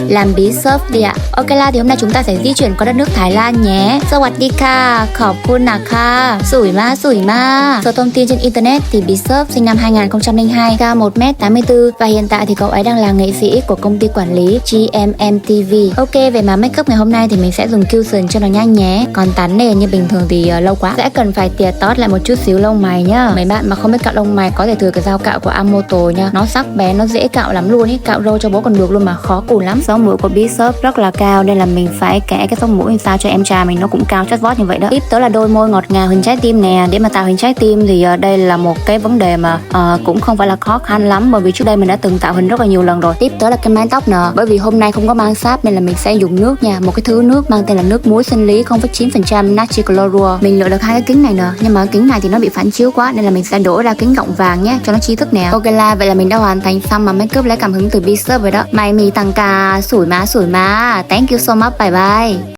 làm bí surf đi ạ. Ok La, thì hôm nay chúng ta sẽ di chuyển qua đất nước Thái Lan nhé. Sawadika, khọp khun naka, sủi ma. Số thông tin trên internet thì bí surf sinh năm 2002, cao 1m84 và hiện tại thì cậu ấy đang là nghệ sĩ của công ty quản lý GMMTV. Ok, về mà makeup ngày hôm nay thì mình sẽ dùng cushion cho nó nhanh nhé. Còn tán nền như bình thường thì lâu quá sẽ cần phải tỉa tót lại một chút xíu lông mày nhá. Mấy bạn mà không biết cạo lông mày có thể thử cái dao cạo của Amoto nha. Nó sắc bén, nó dễ cạo lắm luôn ý. Cạo râu cho bố còn được luôn mà khó cùn lắm. Sống mũi của bí surf rất là cao nên là mình phải kẻ cái sống mũi làm sao cho em trai mình nó cũng cao chót vót như vậy đó. Tiếp tới là đôi môi ngọt ngào hình trái tim nè. Để mà tạo hình trái tim thì đây là một cái vấn đề mà cũng không phải là khó khăn lắm, bởi vì trước đây mình đã từng tạo hình rất là nhiều lần rồi. Tiếp tới là cái mái tóc nè. Bởi vì hôm nay không có mang sáp nên là mình sẽ dùng nước nha, một cái thứ nước mang tên là nước muối sinh lý 0,9% natri chlorua. Mình lựa được hai cái kính này nè, nhưng mà kính này thì nó bị phản chiếu quá nên là mình sẽ đổi ra kính gọng vàng nhé cho nó trí thức nè. Ok La, vậy là mình đã hoàn thành xong mà makeup lấy cảm hứng từ bí surf rồi đó. Mày mì tăng ca, sủi má. Thank you so much, bye bye.